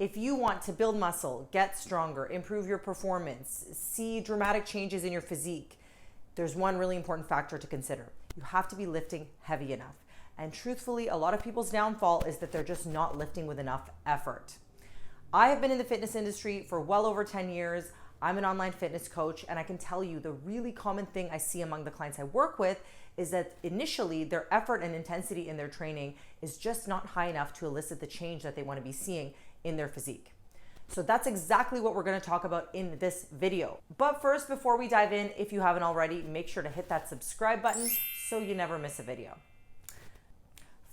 If you want to build muscle, get stronger, improve your performance, see dramatic changes in your physique, there's one really important factor to consider. You have to be lifting heavy enough. And truthfully, a lot of people's downfall is that they're just not lifting with enough effort. I have been in the fitness industry for well over 10 years. I'm an online fitness coach, and I can tell you the really common thing I see among the clients I work with is that initially their effort and intensity in their training is just not high enough to elicit the change that they want to be seeing in their physique. So that's exactly what we're going to talk about in this video. But first, before we dive in, if you haven't already, make sure to hit that subscribe button so you never miss a video.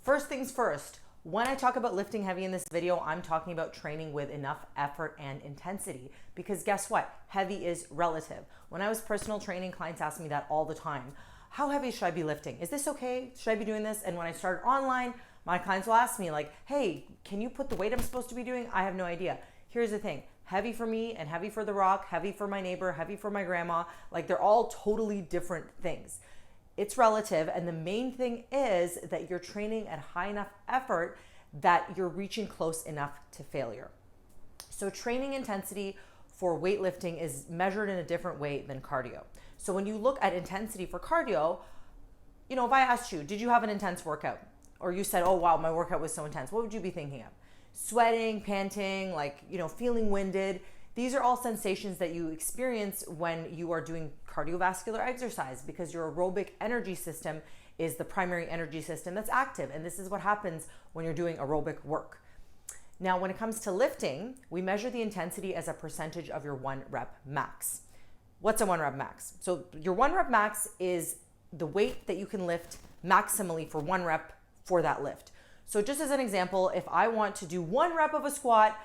First things first, when I talk about lifting heavy in this video, I'm talking about training with enough effort and intensity, because guess what? Heavy is relative. When I was personal training, clients asked me that all the time. How heavy should I be lifting? Is this okay? Should I be doing this? And when I started online, my clients will ask me like, hey, can you put the weight I'm supposed to be doing? I have no idea. Here's the thing, heavy for me and heavy for The Rock, heavy for my neighbor, heavy for my grandma, like they're all totally different things. It's relative, and the main thing is that you're training at high enough effort that you're reaching close enough to failure. So training intensity for weightlifting is measured in a different way than cardio. So when you look at intensity for cardio, if I asked you, did you have an intense workout? Or you said, oh wow, my workout was so intense, what would you be thinking of? Sweating, panting, feeling winded. These are all sensations that you experience when you are doing cardiovascular exercise, because your aerobic energy system is the primary energy system that's active. And this is what happens when you're doing aerobic work. Now, when it comes to lifting, we measure the intensity as a percentage of your 1 rep max. What's a 1 rep max? So your 1 rep max is the weight that you can lift maximally for 1 rep for that lift. So just as an example, if I want to do 1 rep of a squat,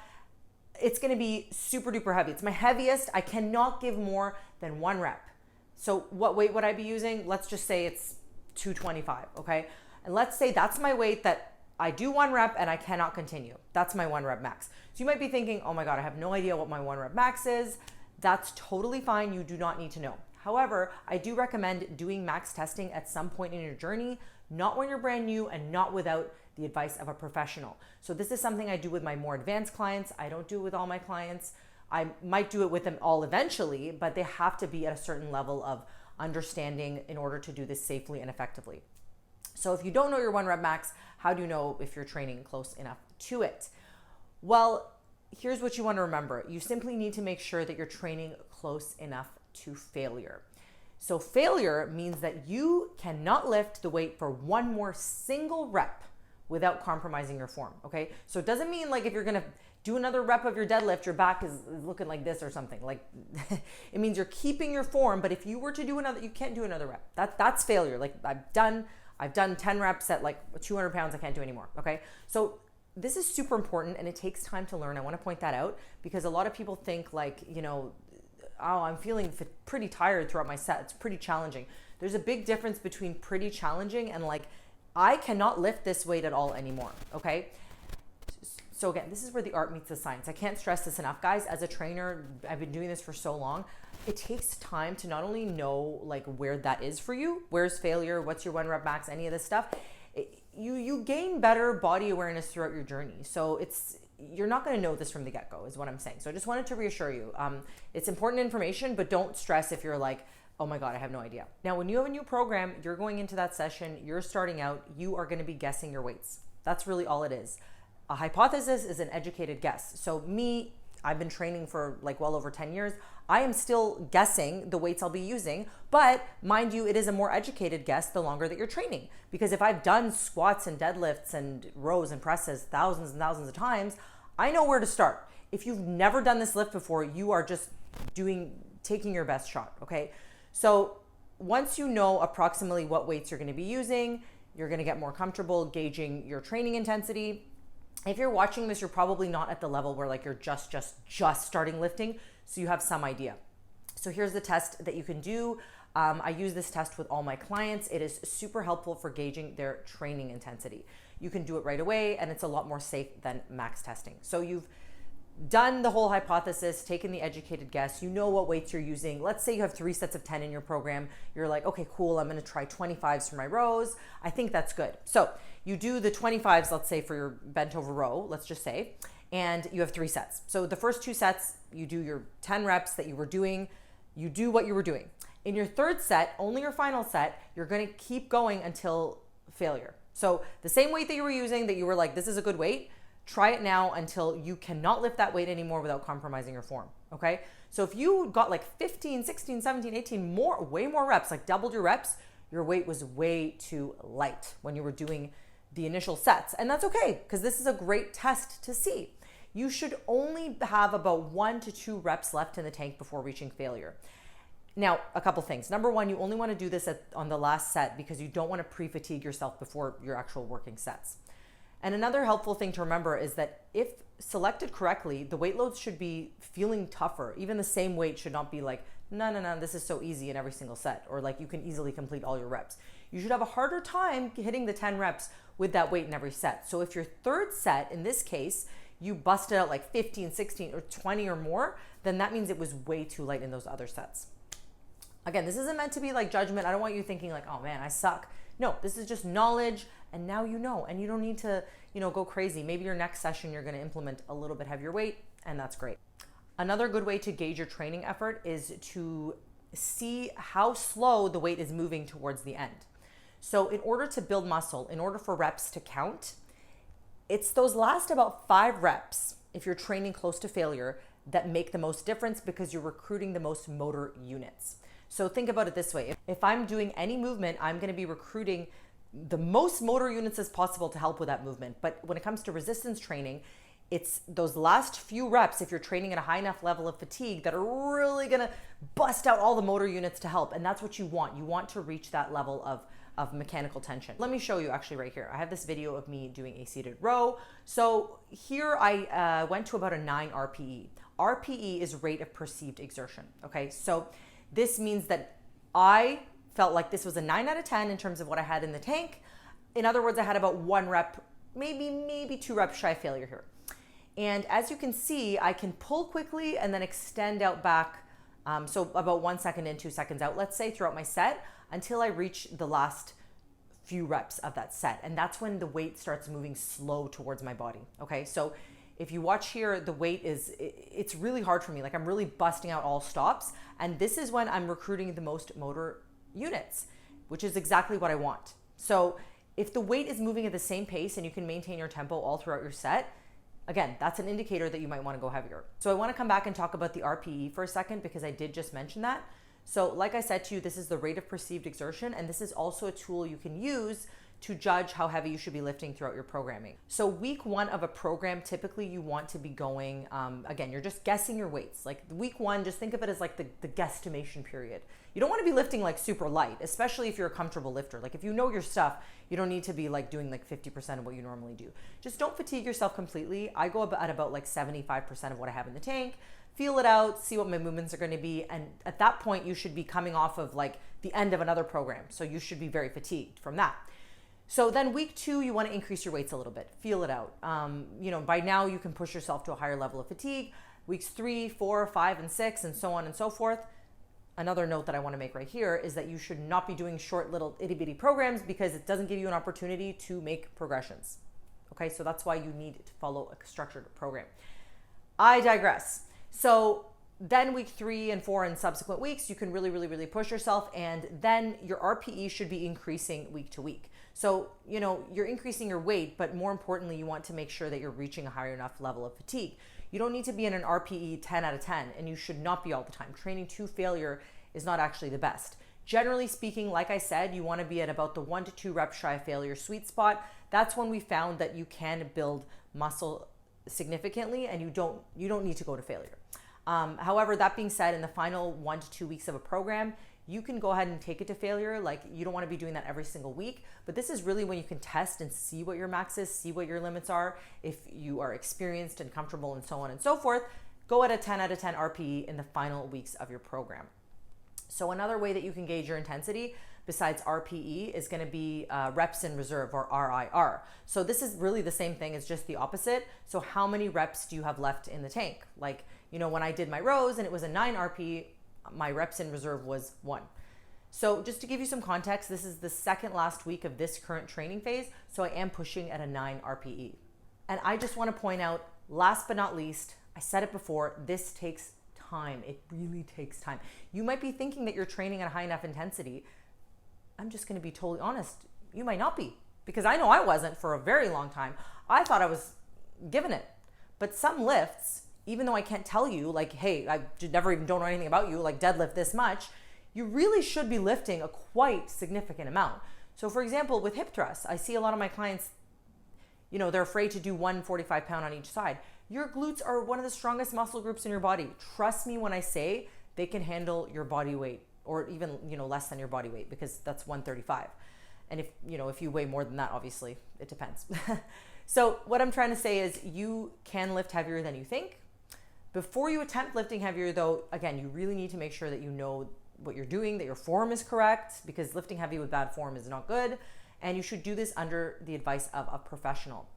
it's going to be super duper heavy. It's my heaviest. I cannot give more than 1 rep. So what weight would I be using? Let's just say it's 225, okay? And let's say that's my weight that I do 1 rep and I cannot continue. That's my 1 rep max. So you might be thinking, oh my God, I have no idea what my 1 rep max is. That's totally fine. You do not need to know. However, I do recommend doing max testing at some point in your journey, not when you're brand new and not without the advice of a professional. So this is something I do with my more advanced clients. I don't do it with all my clients. I might do it with them all eventually, but they have to be at a certain level of understanding in order to do this safely and effectively. So if you don't know your 1 rep max, how do you know if you're training close enough to it? Well, here's what you want to remember. You simply need to make sure that you're training close enough to failure. So failure means that you cannot lift the weight for 1 more single rep without compromising your form, okay? So it doesn't mean like if you're gonna do another rep of your deadlift, your back is looking like this or something. Like it means you're keeping your form, but if you were to do another, you can't do another rep. That's failure. Like I've done 10 reps at like 200 pounds, I can't do anymore, okay? So this is super important and it takes time to learn. I wanna point that out because a lot of people think like, oh, I'm feeling pretty tired throughout my set. It's pretty challenging. There's a big difference between pretty challenging and like, I cannot lift this weight at all anymore, okay? So again, this is where the art meets the science. I can't stress this enough, guys. As a trainer, I've been doing this for so long. It takes time to not only know like where that is for you, where's failure, what's your 1 rep max, any of this stuff. You gain better body awareness throughout your journey. So you're not gonna know this from the get-go is what I'm saying. So I just wanted to reassure you. It's important information, but don't stress if you're like, oh my God, I have no idea. Now, when you have a new program, you're going into that session, you're starting out, you are gonna be guessing your weights. That's really all it is. A hypothesis is an educated guess. So me, I've been training for like well over 10 years. I am still guessing the weights I'll be using, but mind you, it is a more educated guess the longer that you're training. Because if I've done squats and deadlifts and rows and presses thousands and thousands of times, I know where to start. If you've never done this lift before, you are just taking your best shot, okay? So once you know approximately what weights you're gonna be using, you're gonna get more comfortable gauging your training intensity. If you're watching this, you're probably not at the level where like you're just starting lifting, so you have some idea. So here's the test that you can do. I use this test with all my clients. It is super helpful for gauging their training intensity. You can do it right away and it's a lot more safe than max testing. So you've done the whole hypothesis, taken the educated guess, you know what weights you're using. Let's say you have 3 sets of 10 in your program. You're like, okay, cool, I'm gonna try 25s for my rows. I think that's good. So you do the 25s, let's say for your bent over row, let's just say, and you have 3 sets. So the first 2 sets, you do your 10 reps that you were doing, you do what you were doing. In your third set, only your final set, you're gonna keep going until failure. So the same weight that you were using that you were like, this is a good weight, try it now until you cannot lift that weight anymore without compromising your form, okay? So if you got like 15, 16, 17, 18 more, way more reps, like doubled your reps, your weight was way too light when you were doing the initial sets. And that's okay, because this is a great test to see. You should only have about 1 to 2 reps left in the tank before reaching failure. Now, a couple things. Number one, you only want to do this on the last set because you don't want to pre-fatigue yourself before your actual working sets. And another helpful thing to remember is that if selected correctly, the weight loads should be feeling tougher. Even the same weight should not be like, no, this is so easy in every single set, or like you can easily complete all your reps. You should have a harder time hitting the 10 reps with that weight in every set. So if your third set, in this case, you busted out like 15, 16, or 20 or more, then that means it was way too light in those other sets. Again, this isn't meant to be like judgment. I don't want you thinking like, oh man, I suck. No, this is just knowledge, and now you know, and you don't need to, go crazy. Maybe your next session, you're gonna implement a little bit heavier weight, and that's great. Another good way to gauge your training effort is to see how slow the weight is moving towards the end. So in order to build muscle, in order for reps to count, it's those last about 5 reps, if you're training close to failure, that make the most difference because you're recruiting the most motor units. So think about it this way. If I'm doing any movement, I'm going to be recruiting the most motor units as possible to help with that movement. But when it comes to resistance training, it's those last few reps, if you're training at a high enough level of fatigue, that are really going to bust out all the motor units to help. And that's what you want. You want to reach that level of mechanical tension. Let me show you actually right here. I have this video of me doing a seated row. So here I went to about a 9 RPE. RPE is rate of perceived exertion. Okay, so this means that I felt like this was a 9 out of 10 in terms of what I had in the tank. In other words, I had about 1 rep, maybe 2 reps shy of failure here. And as you can see, I can pull quickly and then extend out back. So about 1 second in, 2 seconds out, let's say, throughout my set until I reach the last few reps of that set. And that's when the weight starts moving slow towards my body. Okay, so if you watch here, the weight it's really hard for me. Like I'm really busting out all stops. And this is when I'm recruiting the most motor units, which is exactly what I want. So if the weight is moving at the same pace and you can maintain your tempo all throughout your set, again, that's an indicator that you might want to go heavier. So I want to come back and talk about the RPE for a second because I did just mention that. So like I said to you, this is the rate of perceived exertion, and this is also a tool you can use to judge how heavy you should be lifting throughout your programming. So week 1 of a program, typically you want to be going, again, you're just guessing your weights. Like week 1, just think of it as like the guesstimation period. You don't want to be lifting like super light, especially if you're a comfortable lifter. Like if you know your stuff, you don't need to be like doing like 50% of what you normally do. Just don't fatigue yourself completely. I go at about like 75% of what I have in the tank, feel it out, see what my movements are going to be. And at that point, you should be coming off of like the end of another program. So you should be very fatigued from that. So then week 2, you want to increase your weights a little bit, feel it out. By now you can push yourself to a higher level of fatigue. Weeks 3, 4, 5, and 6, and so on and so forth. Another note that I want to make right here is that you should not be doing short little itty bitty programs because it doesn't give you an opportunity to make progressions. Okay, so that's why you need to follow a structured program. I digress. So then week 3 and 4 and subsequent weeks, you can really push yourself, and then your RPE should be increasing week to week. So, you're increasing your weight, but more importantly, you want to make sure that you're reaching a higher enough level of fatigue. You don't need to be in an RPE 10 out of 10, and you should not be all the time. Training to failure is not actually the best. Generally speaking, like I said, you want to be at about the 1 to 2 reps shy of failure sweet spot. That's when we found that you can build muscle significantly, and you don't need to go to failure. However, that being said, in the final 1 to 2 weeks of a program, you can go ahead and take it to failure. Like you don't want to be doing that every single week, but this is really when you can test and see what your max is, see what your limits are. If you are experienced and comfortable and so on and so forth, go at a 10 out of 10 RPE in the final weeks of your program. So another way that you can gauge your intensity besides RPE is going to be reps in reserve, or RIR. So this is really the same thing, it's just the opposite. So how many reps do you have left in the tank? Like, when I did my rows and it was a 9 RPE, my reps in reserve was 1. So just to give you some context, this is the second last week of this current training phase. So I am pushing at a 9 RPE. And I just want to point out, Last but not least, I said it before, this takes time. It really takes time. You might be thinking that you're training at a high enough intensity. I'm just going to be totally honest. You might not be, because I know I wasn't for a very long time. I thought I was giving it. But some lifts, even though I can't tell you, like, hey, I never even don't know anything about you, like deadlift this much, you really should be lifting a quite significant amount. So for example, with hip thrusts, I see a lot of my clients, they're afraid to do 145 pound on each side. Your glutes are one of the strongest muscle groups in your body. Trust me when I say they can handle your body weight, or even, less than your body weight, because that's 135. And if you weigh more than that, obviously it depends. So what I'm trying to say is you can lift heavier than you think. Before you attempt lifting heavier though, again, you really need to make sure that you know what you're doing, that your form is correct, because lifting heavy with bad form is not good. And you should do this under the advice of a professional.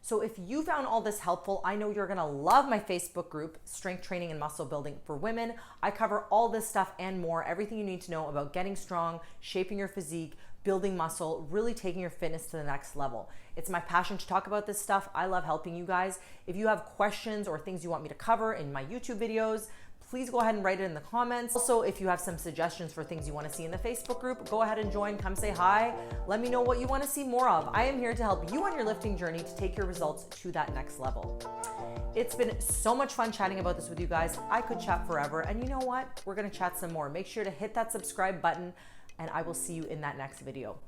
So if you found all this helpful, I know you're gonna love my Facebook group, Strength Training and Muscle Building for Women. I cover all this stuff and more, everything you need to know about getting strong, shaping your physique, building muscle, really taking your fitness to the next level. It's my passion to talk about this stuff. I love helping you guys. If you have questions or things you want me to cover in my YouTube videos, please go ahead and write it in the comments. Also, if you have some suggestions for things you want to see in the Facebook group, go ahead and join, come say hi. Let me know what you want to see more of. I am here to help you on your lifting journey to take your results to that next level. It's been so much fun chatting about this with you guys. I could chat forever, and you know what? We're gonna chat some more. Make sure to hit that subscribe button, and I will see you in that next video.